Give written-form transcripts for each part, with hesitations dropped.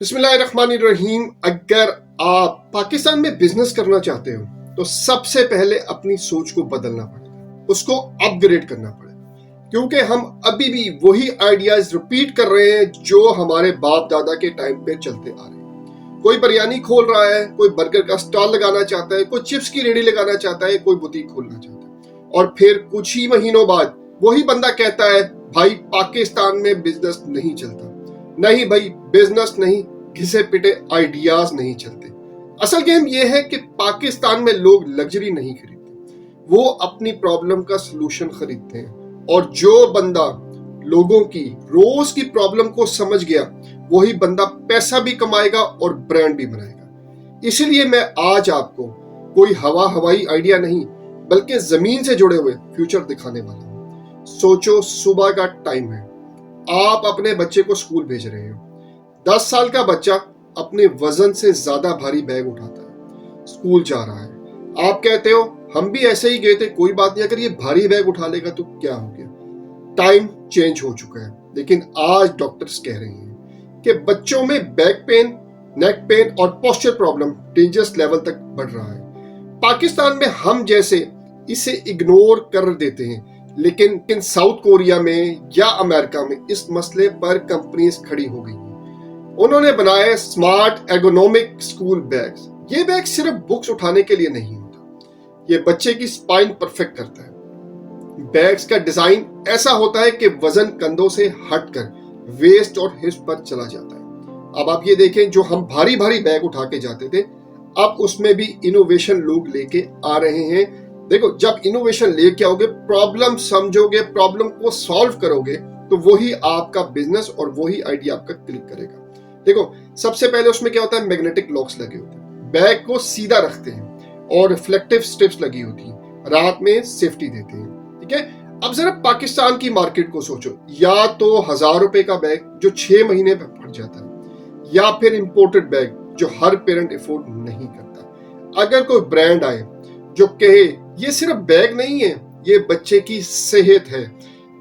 बिस्मिल्लाहिर्रहमानिर्रहीम। अगर आप पाकिस्तान में बिजनेस करना चाहते हो तो सबसे पहले अपनी सोच को बदलना पड़ेगा, उसको अपग्रेड करना पड़ेगा, क्योंकि हम अभी भी वही आइडियाज रिपीट कर रहे हैं जो हमारे बाप दादा के टाइम पे चलते आ रहे हैं। कोई बिरयानी खोल रहा है, कोई बर्गर का स्टॉल लगाना चाहता है, कोई चिप्स की रेडी लगाना चाहता है, कोई बुटीक खोलना चाहता है, और फिर कुछ ही महीनों बाद वही बंदा कहता है भाई पाकिस्तान में बिजनेस नहीं चलता। नहीं भाई, बिजनेस नहीं, घिसे पिटे आइडियाज नहीं चलते। असल गेम यह है कि पाकिस्तान में लोग लग्जरी नहीं खरीदते, वो अपनी प्रॉब्लम का सलूशन खरीदते हैं। और जो बंदा लोगों की रोज की प्रॉब्लम को समझ गया वही बंदा पैसा भी कमाएगा और ब्रांड भी बनाएगा। इसीलिए मैं आज आपको कोई हवाई आइडिया नहीं बल्कि जमीन से जुड़े हुए फ्यूचर दिखाने वाला हूं। सोचो, सुबह का टाइम है, आप अपने बच्चे को स्कूल भेज रहे हो। 10 साल का बच्चा अपने वजन से ज्यादा भारी बैग उठाता है, स्कूल जा रहा है। आप कहते हो हम भी ऐसे ही गए थे, कोई बात नहीं, अगर ये भारी बैग उठा लेगा तो क्या हो गया। टाइम चेंज हो चुका है, लेकिन आज डॉक्टर्स कह रहे हैं कि बच्चों में बैक पेन, नेक पेन और पोस्चर प्रॉब्लम डेंजरस लेवल तक बढ़ रहा है। पाकिस्तान में हम जैसे इसे इग्नोर कर देते हैं, लेकिन साउथ कोरिया में या अमेरिका में इस मसले पर कंपनीज खड़ी हो गई हैं। उन्होंने बनाए स्मार्ट एर्गोनॉमिक स्कूल बैग्स। ये बैग सिर्फ बुक्स उठाने के लिए नहीं होता, ये बच्चे की स्पाइन परफेक्ट करता है। बैग्स का डिजाइन ऐसा होता है कि वजन कंधों से हटकर वेस्ट और हिप्स पर चला जाता है। अब आप ये देखें, जो हम भारी बैग उठा के जाते थे, अब उसमें भी इनोवेशन लोग लेके आ रहे हैं। देखो, जब इनोवेशन लेके आओगे, प्रॉब्लम समझोगे, प्रॉब्लम को सॉल्व करोगे, तो वही आपका बिजनेस और वही आइडिया आपका क्लिक करेगा। देखो, सबसे पहले उसमें क्या होता है, मैग्नेटिक लॉक्स लगे होते हैं, बैग को सीधा रखते हैं, और रिफ्लेक्टिव स्ट्रिप्स लगी होती हैं, रात में सेफ्टी देते हैं। ठीक है, अब जरा पाकिस्तान की मार्केट को सोचो, या तो 1000 रुपए का बैग जो 6 महीने में फट जाता है, या फिर इंपोर्टेड बैग जो हर पेरेंट अफोर्ड नहीं करता। अगर कोई ब्रांड आए जो कहे ये सिर्फ बैग नहीं है, ये बच्चे की सेहत है,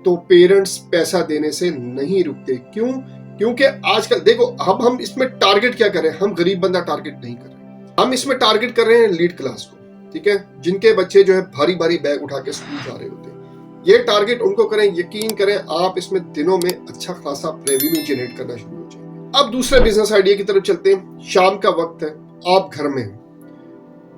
तो पेरेंट्स पैसा देने से नहीं रुकते। क्यों? क्योंकि आजकल देखो, अब हम इसमें टारगेट क्या कर रहे हैं, हम गरीब बंदा टारगेट नहीं कर रहे, हम इसमें टारगेट कर रहे हैं लीड क्लास को। ठीक है, जिनके बच्चे जो है भारी बैग उठा के स्कूल जा रहे होते हैं, ये टारगेट उनको करें। यकीन करें, आप इसमें दिनों में अच्छा खासा रेवेन्यू जनरेट करना शुरू हो जाएगा। अब दूसरे बिजनेस आइडिया की तरफ चलते हैं। शाम का वक्त है, आप घर में,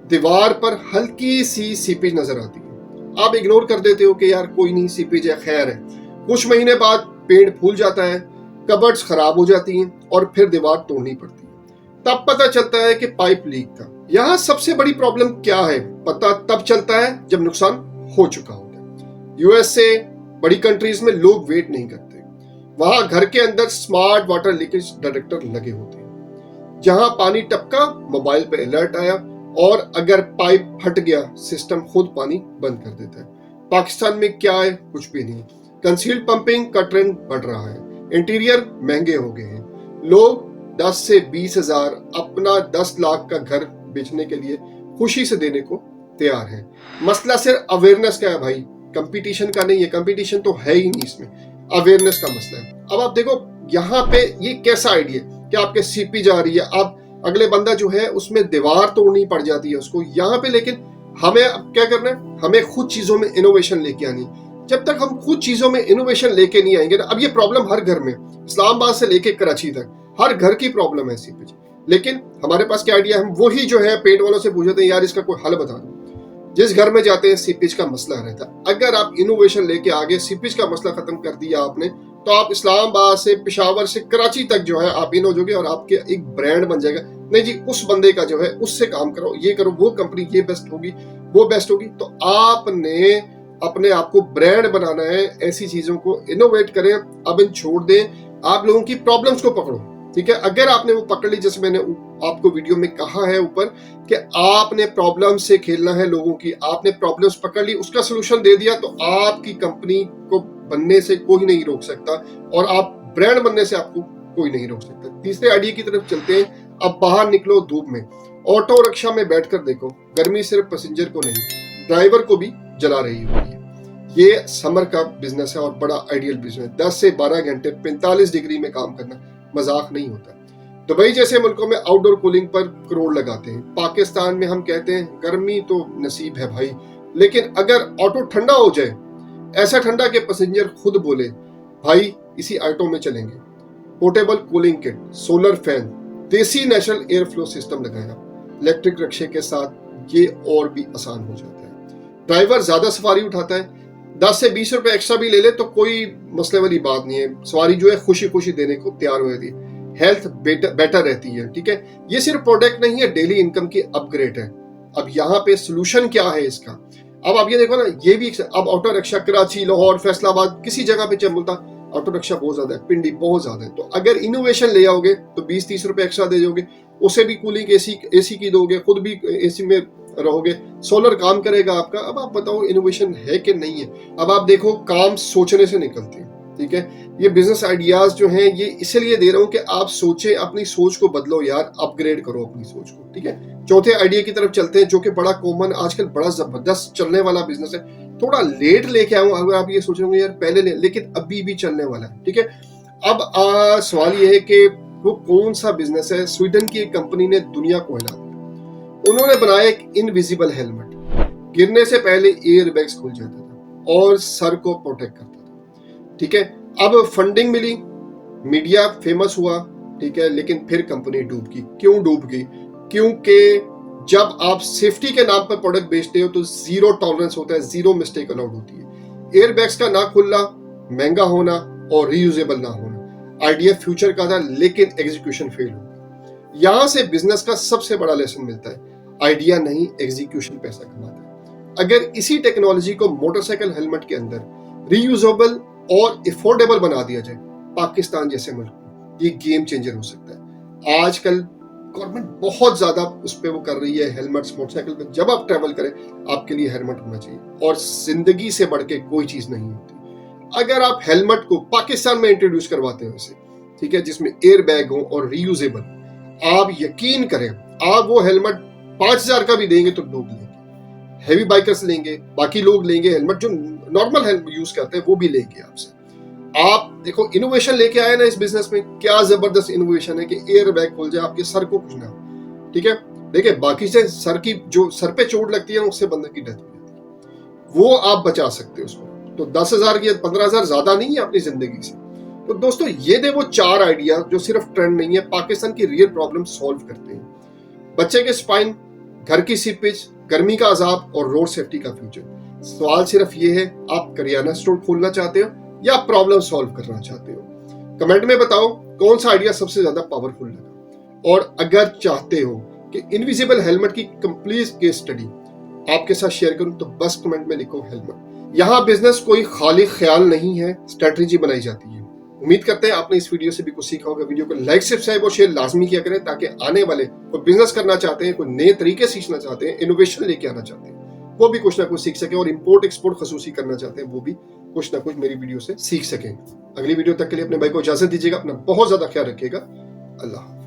दीवार पर हल्की सी सीपेज नजर आती है। आप इग्नोर कर देते हो कि यार कोई नहीं, सीपेज है, खैर है। कुछ महीने बाद पेंट फूल जाता है, कबर्ड्स खराब हो जाती हैं, और फिर दीवार तोड़नी पड़ती है। तब पता चलता है कि पाइप लीक था। यहाँ सबसे बड़ी प्रॉब्लम क्या है, पता तब चलता है जब नुकसान हो चुका होता है। यूएस से बड़ी कंट्रीज में लोग वेट नहीं करते, वहां घर के अंदर स्मार्ट वाटर लीकेज डिटेक्टर लगे होते हैं। जहां पानी टपका, मोबाइल पे अलर्ट आया, और अगर पाइप फट गया, सिस्टम खुद पानी बंद कर देता है। पाकिस्तान में क्या है, कुछ भी नहीं। कंसील्ड पंपिंग का ट्रेंड बढ़ रहा है, इंटीरियर महंगे हो गए हैं। लोग 10 से 20 हजार अपना 10 लाख का घर बेचने के लिए खुशी से देने को तैयार हैं। मसला सिर्फ अवेयरनेस का है भाई, कंपटीशन का नहीं है। कंपटीशन तो है ही नहीं, इसमें अवेयरनेस का मसला है। अब आप देखो, यहाँ पे ये कैसा आइडिया कि आपके सीपी जा रही है, अब अगले बंदा जो है उसमें दीवार तोड़नी पड़ जाती है उसको यहाँ पे। लेकिन हमें अब क्या करना है, हमें खुद चीजों में इनोवेशन लेके आनी। जब तक हम खुद चीजों में इनोवेशन लेके नहीं आएंगे ना, अब ये प्रॉब्लम हर घर में, इस्लामाबाद से लेके कराची तक हर घर की प्रॉब्लम है सीपेज। लेकिन हमारे पास क्या आइडिया, हम वही जो है पेंट वालों से पूछते हैं, यार इसका कोई हल बता दो। जिस घर में जाते हैं सीपेज का मसला रहता है। अगर आप इनोवेशन लेके आगे सीपेज का मसला खत्म कर दिया आपने, तो आप इस्लामाबाद से, पेशावर से, कराची तक जो है आप इन हो जाओगे, और आपके एक ब्रांड बन जाएगा। नहीं जी, उस बंदे का जो है उससे काम करो, ये करो, वो कंपनी ये बेस्ट होगी, वो बेस्ट होगी। तो आपने अपने आप को ब्रांड बनाना है, ऐसी चीजों को इनोवेट करें। अब इन छोड़ दें, आप लोगों की प्रॉब्लम्स को पकड़ो। ठीक है, अगर आपने वो पकड़ ली, जैसे मैंने आपको वीडियो में कहा है ऊपर कि आपने प्रॉब्लम से खेलना है लोगों की, आपने प्रॉब्लम्स पकड़ ली, उसका सोल्यूशन दे दिया, तो आपकी कंपनी को बनने से कोई नहीं रोक सकता, और आप ब्रांड बनने से आपको कोई नहीं रोक सकता। तीसरे आइडिया की तरफ चलते हैं। अब बाहर निकलो धूप में, ऑटो रिक्शा में बैठकर देखो, गर्मी सिर्फ पैसेंजर को नहीं, ड्राइवर को भी जला रही हुई है। ये समर का बिजनेस है और बड़ा आइडियल बिजनेस है। 10 से 12 घंटे 45 डिग्री में काम करना मजाक नहीं होता। दुबई जैसे मुल्कों में आउटडोर कूलिंग पर करोड़ लगाते हैं। पाकिस्तान में हम कहते हैं गर्मी तो नसीब है भाई, लेकिन अगर ऑटो ठंडा हो जाए, ऐसा ठंडा कि पैसेंजर खुद बोले भाई इसी ऑटो में चलेंगे, portable cooling kit, solar fan, देसी नेचुरल एयर फ्लो सिस्टम लगाया, इलेक्ट्रिक रिक्शे के साथ ये और भी आसान हो जाता है। ड्राइवर ज्यादा सवारी उठाता है, 10 से 20 रुपए एक्स्ट्रा भी ले ले तो कोई मसले वाली बात नहीं है, सवारी जो है खुशी खुशी देने को तैयार हो जाती है, हेल्थ बेटर रहती है। ठीक है, ये सिर्फ प्रोडक्ट नहीं है, डेली इनकम की अपग्रेड है। अब यहाँ पे सोल्यूशन क्या है इसका? अब आप ये देखो ना, ये भी अब ऑटो रिक्शा कराची, लाहौर, फैसलाबाद किसी जगह पे चल बोलता ऑटो रिक्शा बहुत ज्यादा है, पिंडी बहुत ज्यादा है। तो अगर इनोवेशन ले आओगे तो 20-30 रुपए एक्स्ट्रा दे दोगे, उसे भी कूलिंग एसी की दोगे, खुद भी एसी में रहोगे, सोलर काम करेगा आपका। अब आप बताओ इनोवेशन है कि नहीं है? अब आप देखो, काम सोचने से निकलते हैं। ठीक है, ये बिजनेस आइडियाज जो हैं ये इसलिए दे रहा हूं कि आप सोचें, अपनी सोच को बदलो यार, अपग्रेड करो अपनी सोच को। ठीक है, चौथे आइडिया की तरफ चलते हैं जो कि बड़ा कॉमन, आजकल बड़ा जबरदस्त चलने वाला बिजनेस है। थोड़ा लेट लेके आऊं, अगर आप ये सोच रहे होंगे यार पहले ले, लेकिन अभी भी चलने वाला है। ठीक है, अब सवाल ये है कि वो कौन सा बिजनेस है। स्वीडन की एक कंपनी ने दुनिया को हिला दिया। उन्होंने बनाया एक इनविजिबल हेलमेट, गिरने से पहले एयर बैग्स खुल जाता था और सर को प्रोटेक्ट करता था। ठीक है, अब फंडिंग मिली, मीडिया फेमस हुआ। ठीक है, लेकिन फिर कंपनी डूब गई। क्यों डूब गई? क्योंकि जब आप सेफ्टी के नाम पर प्रोडक्ट बेचते हो तो जीरो टॉलरेंस होता है, जीरो मिस्टेक अलाउड होती है। एयर बैग्स का ना खुलना, महंगा होना और रीयूजेबल ना होना। आइडिया फ्यूचर का था लेकिन एग्जीक्यूशन फेल हो गया। यहां से बिजनेस का सबसे बड़ा लेसन मिलता है, आइडिया नहीं एग्जीक्यूशन पैसा कमाता है। अगर इसी टेक्नोलॉजी को मोटरसाइकिल हेलमेट के अंदर रीयूजेबल और अफोर्डेबल बना दिया जाए, पाकिस्तान जैसे मुल्क में ये गेम चेंजर हो सकता है। आजकल गवर्नमेंट बहुत ज्यादा उस पर वो कर रही है, हेलमेट्स मोटरसाइकिल पे जब आप ट्रैवल करें आपके लिए हेलमेट होना चाहिए, और जिंदगी से बढ़ के कोई चीज नहीं होती। अगर आप हेलमेट को पाकिस्तान में इंट्रोड्यूस करवाते हो इसे, ठीक है, जिसमें एयर बैग हो और रीयूजेबल, आप यकीन करें आप वो हेलमेट 5,000 का भी देंगे तो लोग लेंगे, हैवी बाइकर्स लेंगे, बाकी लोग लेंगे, हेलमेट जो नॉर्मल हेलमेट यूज करते हैं वो भी लेंगे आपसे। आप देखो इनोवेशन लेके आए ना इस बिजनेस में, क्या जबरदस्त इनोवेशन है कि एयर बैग खुल जाए, आपके सर को कुछ ना हो। ठीक है, देखिए बाकी से सर की जो सर पे चोट लगती है उससे बंदे की डेथ हो जाती है, वो आप बचा सकते हो उसको। तो 10,000 या 15,000 ज्यादा नहीं है अपनी जिंदगी से। तो दोस्तों ये थे वो 4 आइडिया जो सिर्फ ट्रेंड नहीं है, पाकिस्तान की रियल प्रॉब्लम सॉल्व करते हैं। बच्चे के स्पाइन, घर की सीपेज, गर्मी का अजाब और रोड सेफ्टी का फ्यूचर। सवाल सिर्फ ये है, आप करियाना स्टोर खोलना चाहते हो या प्रॉब्लम सॉल्व करना चाहते हो? कमेंट में बताओ कौन सा आइडिया सबसे ज्यादा पावरफुल लगा। और अगर चाहते हो कि इनविजिबल हेलमेट की कंप्लीट केस स्टडी आपके साथ शेयर करूं तो बस कमेंट में लिखो हेलमेट। यहाँ बिजनेस कोई खाली ख्याल नहीं है, स्ट्रेटजी बनाई जाती है। उम्मीद करते हैं आपने इस वीडियो से भी कुछ सीखा होगा। वीडियो को लाइक, सब्सक्राइब और शेयर लाजमी किया करें ताकि आने वाले कोई बिजनेस करना चाहते हैं, कोई नए तरीके सीखना चाहते हैं, इनोवेशन लेके आना चाहते हैं, वो भी कुछ ना कुछ सीख सके, और इंपोर्ट एक्सपोर्ट खसूसी करना चाहते हैं वो भी कुछ ना कुछ मेरी वीडियो से सीख सकें। अगली वीडियो तक के लिए अपने भाई को इजाजत दीजिएगा, अपना बहुत ज्यादा ख्याल रखिएगा। अल्लाह।